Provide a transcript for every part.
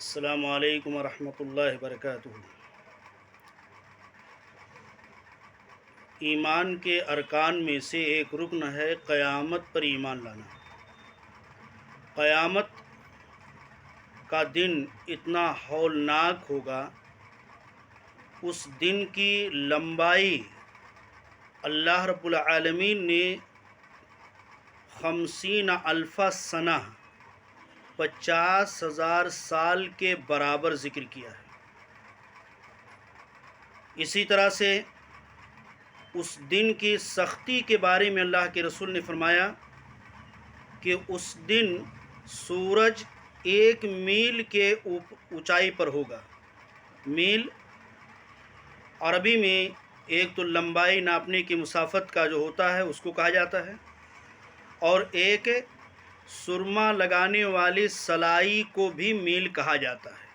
السلام علیکم ورحمۃ اللہ وبرکاتہ۔ ایمان کے ارکان میں سے ایک رکن ہے قیامت پر ایمان لانا۔ قیامت کا دن اتنا ہولناک ہوگا، اس دن کی لمبائی اللہ رب العالمین نے 50,000 سنہ 50,000 سال کے برابر ذکر کیا ہے۔ اسی طرح سے اس دن کی سختی کے بارے میں اللہ کے رسول نے فرمایا کہ اس دن سورج 1 میل کے اونچائی پر ہوگا۔ میل عربی میں ایک تو لمبائی ناپنے کی مسافت کا جو ہوتا ہے اس کو کہا جاتا ہے، اور ایک سرما لگانے والی سلائی کو بھی میل کہا جاتا ہے۔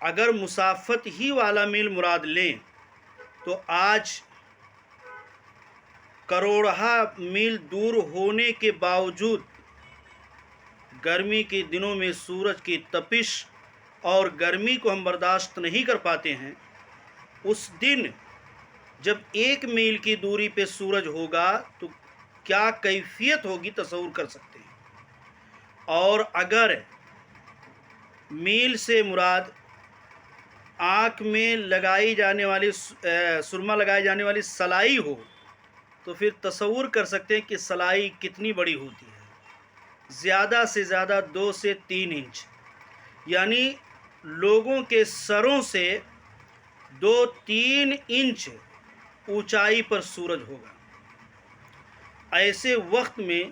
اگر مسافت ہی والا میل مراد لیں تو آج کروڑہا میل دور ہونے کے باوجود گرمی کے دنوں میں سورج کی تپش اور گرمی کو ہم برداشت نہیں کر پاتے ہیں، اس دن جب 1 میل کی دوری پہ سورج ہوگا تو کیا کیفیت ہوگی تصور کر سکتے ہیں۔ اور اگر میل سے مراد آنکھ میں لگائی جانے والی سرما لگائی جانے والی سلائی ہو تو پھر تصور کر سکتے ہیں کہ سلائی کتنی بڑی ہوتی ہے۔ زیادہ سے زیادہ 2 سے 3 انچ، یعنی لوگوں کے سروں سے 2-3 انچ اونچائی پر سورج ہوگا۔ ایسے وقت میں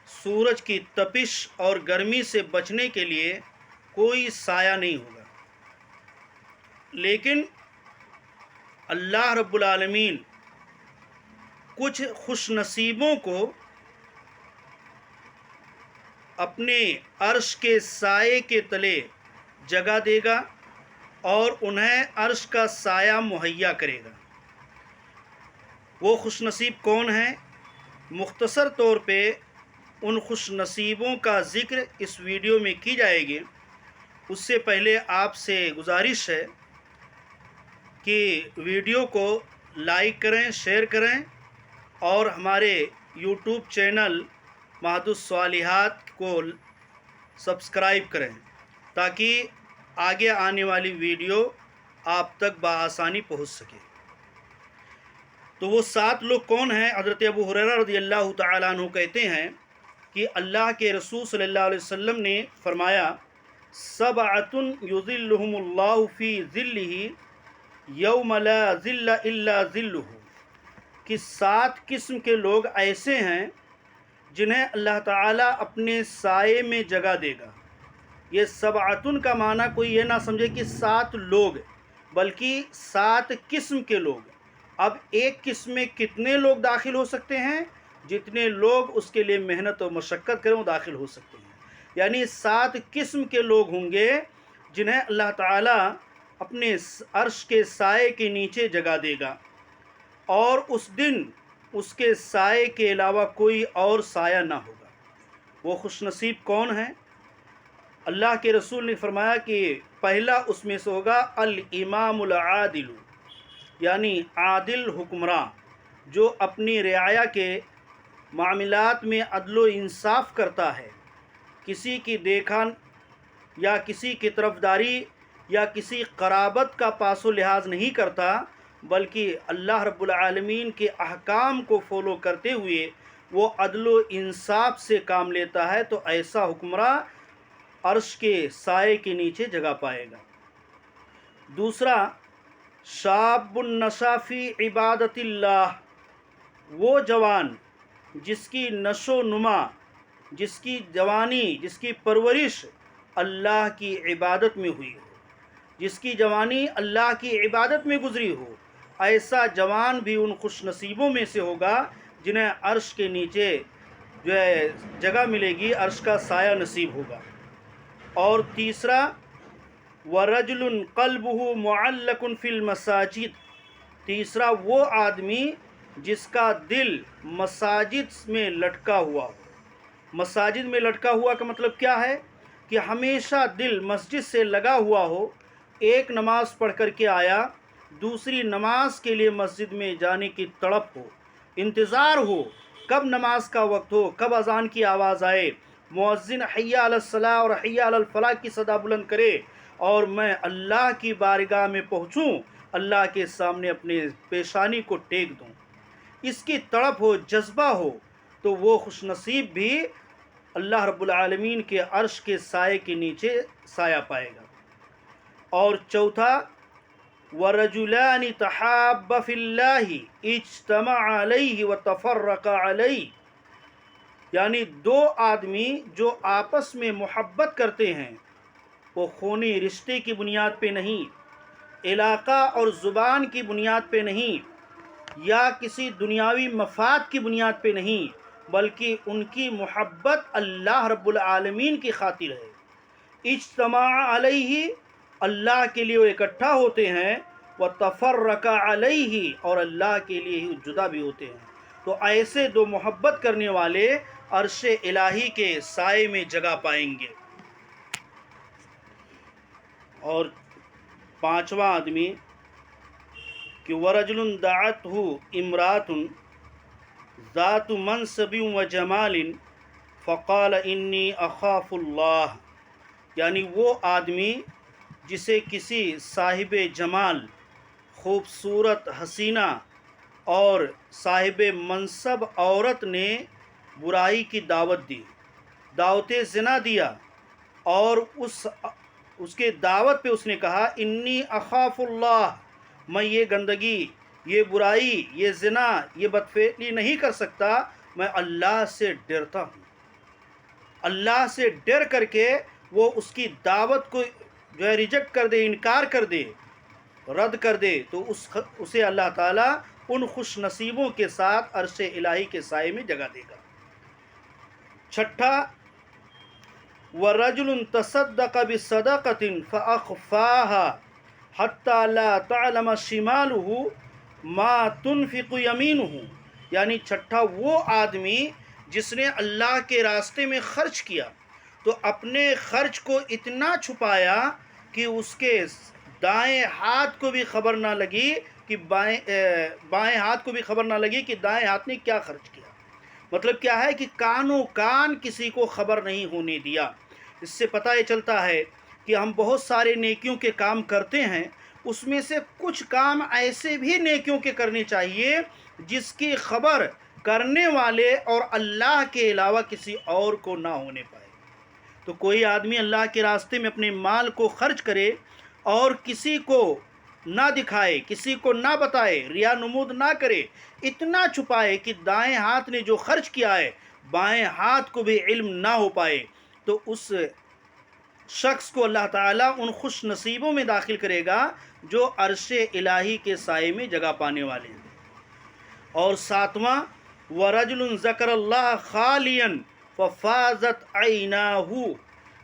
سورج کی تپش اور گرمی سے بچنے کے لیے کوئی سایہ نہیں ہوگا، لیکن اللہ رب العالمین کچھ خوش نصیبوں کو اپنے عرش کے سائے کے تلے جگہ دے گا اور انہیں عرش کا سایہ مہیا کرے گا۔ وہ خوش نصیب کون ہیں؟ مختصر طور پہ ان خوش نصیبوں کا ذکر اس ویڈیو میں کی جائے گی۔ اس سے پہلے آپ سے گزارش ہے کہ ویڈیو کو لائک کریں، شیئر کریں اور ہمارے یوٹیوب چینل مہد الصالحات کو سبسکرائب کریں تاکہ آگے آنے والی ویڈیو آپ تک بآسانی پہنچ سکے۔ تو وہ 7 لوگ کون ہیں؟ حضرت ابو ہریرہ رضی اللہ تعالیٰ عنہ کہتے ہیں کہ اللہ کے رسول صلی اللہ علیہ وسلم نے فرمایا، سبعۃ یظلھم اللہ فی ظلہ یوم لا ظل الا ظلہ، کہ 7 قسم کے لوگ ایسے ہیں جنہیں اللہ تعالیٰ اپنے سائے میں جگہ دے گا۔ یہ سبعۃ کا معنی کوئی یہ نہ سمجھے کہ 7 لوگ، بلکہ 7 قسم کے لوگ۔ اب ایک قسم میں کتنے لوگ داخل ہو سکتے ہیں؟ جتنے لوگ اس کے لیے محنت و مشقت کریں وہ داخل ہو سکتے ہیں۔ یعنی 7 قسم کے لوگ ہوں گے جنہیں اللہ تعالیٰ اپنے عرش کے سائے کے نیچے جگہ دے گا، اور اس دن اس کے سائے کے علاوہ کوئی اور سایہ نہ ہوگا۔ وہ خوش نصیب کون ہیں؟ اللہ کے رسول نے فرمایا کہ پہلا اس میں سے ہوگا الامام العادل، یعنی عادل حکمراں جو اپنی رعایا کے معاملات میں عدل و انصاف کرتا ہے، کسی کی دیکھا یا کسی کی طرفداری یا کسی قرابت کا پاس و لحاظ نہیں کرتا، بلکہ اللہ رب العالمین کے احکام کو فالو کرتے ہوئے وہ عدل و انصاف سے کام لیتا ہے، تو ایسا حکمراں عرش کے سائے کے نیچے جگہ پائے گا۔ دوسرا، شاب نشا فی عبادت اللہ، وہ جوان جس کی نشو نما، جس کی جوانی، جس کی پرورش اللہ کی عبادت میں ہوئی ہو، جس کی جوانی اللہ کی عبادت میں گزری ہو، ایسا جوان بھی ان خوش نصیبوں میں سے ہوگا جنہیں عرش کے نیچے جو ہے جگہ ملے گی، عرش کا سایہ نصیب ہوگا۔ اور تیسرا، وَرَجُلٌ قَلْبُهُ مُعَلَّقٌ فِي الْمَسَاجِدِ، تیسرا وہ آدمی جس کا دل مساجد میں لٹکا ہوا ہو۔ مساجد میں لٹکا ہوا کا مطلب کیا ہے؟ کہ ہمیشہ دل مسجد سے لگا ہوا ہو، ایک نماز پڑھ کر کے آیا، دوسری نماز کے لیے مسجد میں جانے کی تڑپ ہو، انتظار ہو کب نماز کا وقت ہو، کب اذان کی آواز آئے، مؤذن حی علی الصلاۃ اور حی علی الفلاح کی صدا بلند کرے اور میں اللہ کی بارگاہ میں پہنچوں، اللہ کے سامنے اپنے پیشانی کو ٹیک دوں، اس کی تڑپ ہو، جذبہ ہو، تو وہ خوش نصیب بھی اللہ رب العالمین کے عرش کے سائے کے نیچے سایہ پائے گا۔ اور چوتھا، وَرَجُلَانِ تَحَابَّ فِي اللَّهِ اجْتَمَعَ عَلَيْهِ وَتَفَرَّقَ عَلَيْهِ، یعنی دو آدمی جو آپس میں محبت کرتے ہیں، وہ خونی رشتے کی بنیاد پہ نہیں، علاقہ اور زبان کی بنیاد پہ نہیں، یا کسی دنیاوی مفاد کی بنیاد پہ نہیں، بلکہ ان کی محبت اللہ رب العالمین کی خاطر ہے۔ اجتماع علیہ، اللہ کے لیے وہ اکٹھا ہوتے ہیں، وتفرق علیہ، اور اللہ کے لیے ہی جدا بھی ہوتے ہیں۔ تو ایسے دو محبت کرنے والے عرش الہی کے سائے میں جگہ پائیں گے۔ اور پانچواں آدمی کہ وَرَجُلٌ دَعَتْهُ امْرَأَةٌ ذَاتُ مَنْصَبٍ وَجَمَالٍ فَقَالَ إِنِّي أَخَافُ اللَّهَ، یعنی وہ آدمی جسے کسی صاحب جمال، خوبصورت حسینہ اور صاحب منصب عورت نے برائی کی دعوت دی، دعوت زنا دیا، اور اس کے دعوت پہ اس نے کہا انی اخاف اللہ، میں یہ گندگی، یہ برائی، یہ زنا، یہ بدفعلی نہیں کر سکتا، میں اللہ سے ڈرتا ہوں۔ اللہ سے ڈر کر کے وہ اس کی دعوت کو جو ہے ریجیکٹ کر دے، انکار کر دے، رد کر دے، تو اسے اللہ تعالیٰ ان خوش نصیبوں کے ساتھ عرش الہی کے سائے میں جگہ دے گا۔ چھٹا، وَرَجُلٌ تَصَدَّقَ بِصَدَقَةٍ فَأَخْفَاهَا حَتَّى لَا تَعْلَمَ شِمَالُهُ مَا تُنْفِقُ يَمِينُهُ، یعنی چھٹا وہ آدمی جس نے اللہ کے راستے میں خرچ کیا تو اپنے خرچ کو اتنا چھپایا کہ اس کے دائیں ہاتھ کو بھی خبر نہ لگی کہ بائیں ہاتھ کو بھی خبر نہ لگی کہ دائیں ہاتھ نے کیا خرچ کیا۔ مطلب کیا ہے کہ کانوں کان کسی کو خبر نہیں ہونے دیا۔ اس سے پتہ یہ چلتا ہے کہ ہم بہت سارے نیکیوں کے کام کرتے ہیں، اس میں سے کچھ کام ایسے بھی نیکیوں کے کرنے چاہیے جس کی خبر کرنے والے اور اللہ کے علاوہ کسی اور کو نہ ہونے پائے۔ تو کوئی آدمی اللہ کے راستے میں اپنے مال کو خرچ کرے اور کسی کو نہ دکھائے، کسی کو نہ بتائے، ریا نمود نہ کرے، اتنا چھپائے کہ دائیں ہاتھ نے جو خرچ کیا ہے بائیں ہاتھ کو بھی علم نہ ہو پائے، تو اس شخص کو اللہ تعالیٰ ان خوش نصیبوں میں داخل کرے گا جو عرش الہی کے سائے میں جگہ پانے والے ہیں۔ اور ساتواں، وَرَجُلٌ ذَكَرَ اللَّهَ خَالِيًا فَفَاضَتْ عَيْنَاهُ،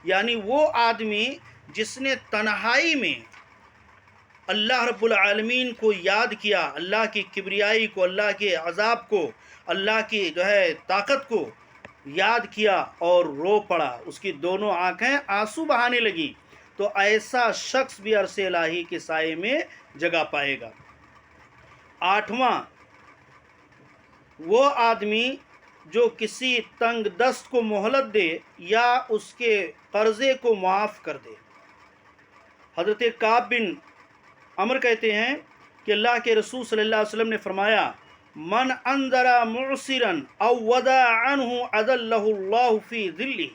یعنی وہ آدمی جس نے تنہائی میں اللہ رب العالمین کو یاد کیا، اللہ کی کبریائی کو، اللہ کے عذاب کو، اللہ کی جو ہے طاقت کو یاد کیا اور رو پڑا، اس کی دونوں آنکھیں آنسو بہانے لگی، تو ایسا شخص بھی عرش الہی کے سائے میں جگہ پائے گا۔ آٹھواں، وہ آدمی جو کسی تنگ دست کو مہلت دے یا اس کے قرضے کو معاف کر دے۔ حضرت کعب بن عمر کہتے ہیں کہ اللہ کے رسول صلی اللہ علیہ وسلم نے فرمایا، من انذر معسرا او ودع عنہ اذلہ اللہ فی ظلہ،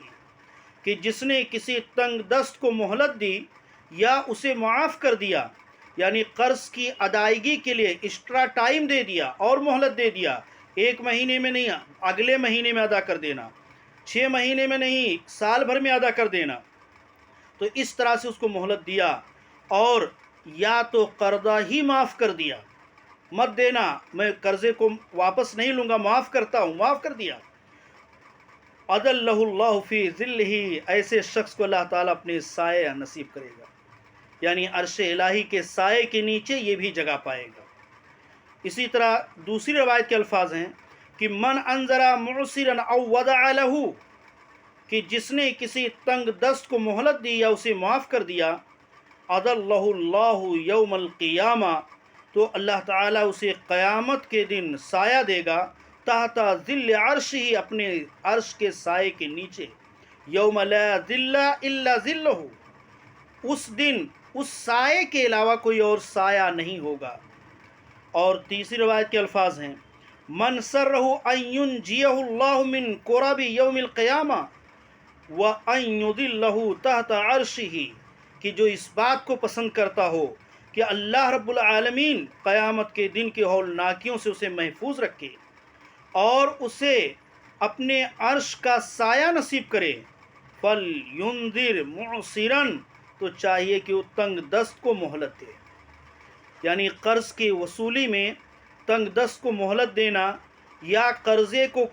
کہ جس نے کسی تنگ دست کو مہلت دی یا اسے معاف کر دیا، یعنی قرض کی ادائیگی کے لیے ایکسٹرا ٹائم دے دیا اور مہلت دے دیا، 1 مہینے میں نہیں، اگلے مہینے میں ادا کر دینا، 6 مہینے میں نہیں، سال بھر میں ادا کر دینا، تو اس طرح سے اس کو مہلت دیا، اور یا تو قرضہ ہی معاف کر دیا، مت دینا، میں قرضے کو واپس نہیں لوں گا، معاف کرتا ہوں، معاف کر دیا، اذلہ اللہ فی ظلہ، ایسے شخص کو اللہ تعالیٰ اپنے سائے نصیب کرے گا، یعنی عرش الہی کے سائے کے نیچے یہ بھی جگہ پائے گا۔ اسی طرح دوسری روایت کے الفاظ ہیں کہ من انذر معسرا او ودع لہ، کہ جس نے کسی تنگ دست کو مہلت دی یا اسے معاف کر دیا، اظلہ اللہ یوم القیامہ، تو اللہ تعالیٰ اسے قیامت کے دن سایہ دے گا، تحت ظل عرش ہی، اپنے عرش کے سائے کے نیچے، یوم لا ظل الا ظلہ، اس دن اس سائے کے علاوہ کوئی اور سایہ نہیں ہوگا۔ اور تیسری روایت کے الفاظ ہیں، من سرہ ان ینجیہ اللہ من کرب یوم القیامہ وان یظلہ تحت عرشہ، کہ جو اس بات کو پسند کرتا ہو کہ اللہ رب العالمین قیامت کے دن کے ہولناکیوں سے اسے محفوظ رکھے اور اسے اپنے عرش کا سایہ نصیب کرے، فَلْيُنذِرْ مُعْسِرًا، تو چاہیے کہ وہ تنگ دست کو مہلت دے۔ یعنی قرض کی وصولی میں تنگ دست کو مہلت دینا، یا قرضے کو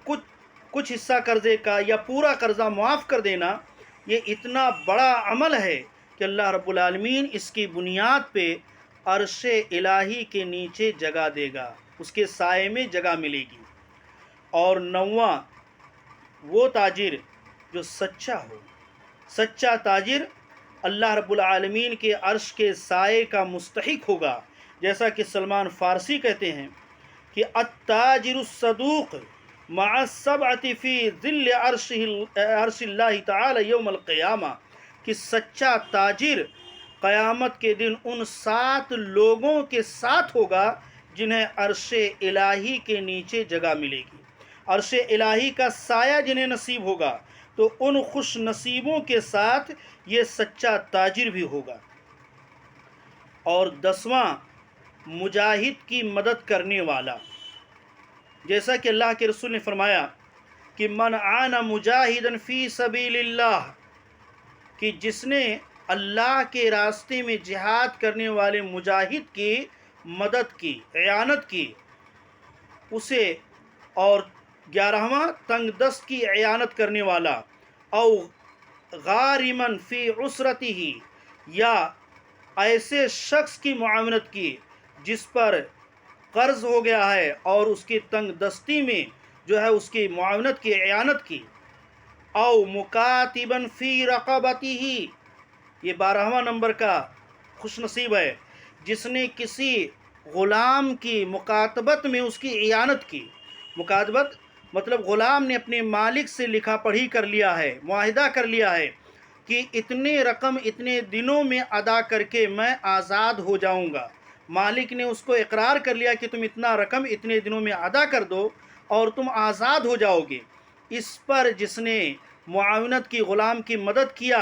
کچھ حصہ قرضے کا یا پورا قرضہ معاف کر دینا، یہ اتنا بڑا عمل ہے کہ اللہ رب العالمین اس کی بنیاد پہ عرش الہی کے نیچے جگہ دے گا، اس کے سائے میں جگہ ملے گی۔ اور نواں، وہ تاجر جو سچا ہو، سچا تاجر اللہ رب العالمین کے عرش کے سائے کا مستحق ہوگا، جیسا کہ سلمان فارسی کہتے ہیں کہ التاجر الصدوق مع السبعۃ فی ظل عرش اللہ تعالی یوم القیامہ، کہ سچا تاجر قیامت کے دن ان 7 لوگوں کے ساتھ ہوگا جنہیں عرش الہی کے نیچے جگہ ملے گی، عرش الہی کا سایہ جنہیں نصیب ہوگا، تو ان خوش نصیبوں کے ساتھ یہ سچا تاجر بھی ہوگا۔ اور 10واں، مجاہد کی مدد کرنے والا، جیسا کہ اللہ کے رسول نے فرمایا کہ من عان مجاہدا فی سبیل اللہ، کہ جس نے اللہ کے راستے میں جہاد کرنے والے مجاہد کی مدد کی، اعانت کی اسے، اور 11واں، تنگ دست کی اعانت کرنے والا، او غارمن فی عسرتہ، یا ایسے شخص کی معاونت کی جس پر قرض ہو گیا ہے اور اس کی تنگ دستی میں جو ہے اس کی معاونت کی، اعانت کی، او مکاتبن فی رقبتہ، یہ 12واں نمبر کا خوش نصیب ہے، جس نے کسی غلام کی مکاتبت میں اس کی اعانت کی۔ مکاتبت مطلب غلام نے اپنے مالک سے لکھا پڑھی کر لیا ہے، معاہدہ کر لیا ہے کہ اتنے رقم اتنے دنوں میں ادا کر کے میں آزاد ہو جاؤں گا، مالک نے اس کو اقرار کر لیا کہ تم اتنا رقم اتنے دنوں میں ادا کر دو اور تم آزاد ہو جاؤ گے۔ اس پر جس نے معاونت کی، غلام کی مدد کیا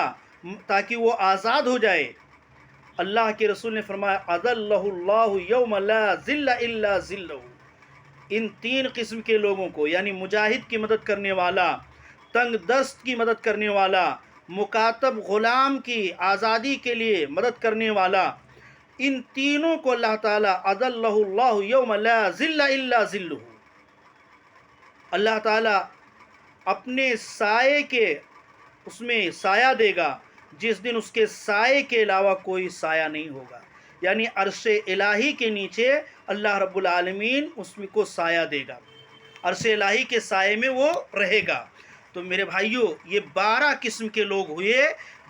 تاکہ وہ آزاد ہو جائے، اللہ کے رسول نے فرمایا اظلہ اللہ یوم لا ظل الا ظلہ، ان 3 قسم کے لوگوں کو، یعنی مجاہد کی مدد کرنے والا، تنگ دست کی مدد کرنے والا، مکاتب غلام کی آزادی کے لیے مدد کرنے والا، ان تینوں کو اللہ تعالیٰ اظلہ اللہ یوم لا ظل الا ظلہ، اللہ تعالیٰ اپنے سائے کے اس میں سایہ دے گا جس دن اس کے سائے کے علاوہ کوئی سایہ نہیں ہوگا، یعنی عرش الہی کے نیچے اللہ رب العالمین اس کو سایہ دے گا، عرش الہی کے سائے میں وہ رہے گا۔ تو میرے بھائیوں، یہ 12 قسم کے لوگ ہوئے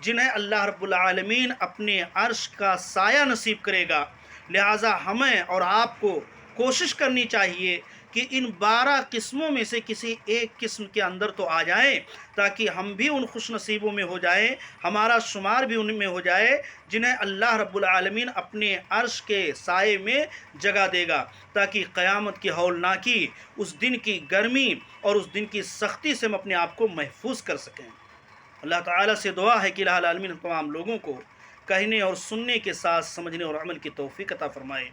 جنہیں اللہ رب العالمین اپنے عرش کا سایہ نصیب کرے گا۔ لہٰذا ہمیں اور آپ کو کوشش کرنی چاہیے کہ ان 12 قسموں میں سے کسی ایک قسم کے اندر تو آ جائیں، تاکہ ہم بھی ان خوش نصیبوں میں ہو جائیں، ہمارا شمار بھی ان میں ہو جائے جنہیں اللہ رب العالمین اپنے عرش کے سائے میں جگہ دے گا، تاکہ قیامت کی ہولناکی، اس دن کی گرمی اور اس دن کی سختی سے ہم اپنے آپ کو محفوظ کر سکیں۔ اللہ تعالیٰ سے دعا ہے کہ الہ العالمین ہم تمام لوگوں کو کہنے اور سننے کے ساتھ سمجھنے اور عمل کی توفیق عطا فرمائے،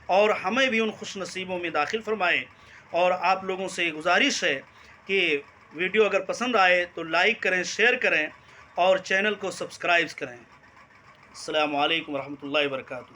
اور ہمیں بھی ان خوش نصیبوں میں داخل فرمائے۔ اور آپ لوگوں سے گزارش ہے کہ ویڈیو اگر پسند آئے تو لائک کریں، شیئر کریں اور چینل کو سبسکرائب کریں۔ السلام علیکم ورحمۃ اللہ وبرکاتہ۔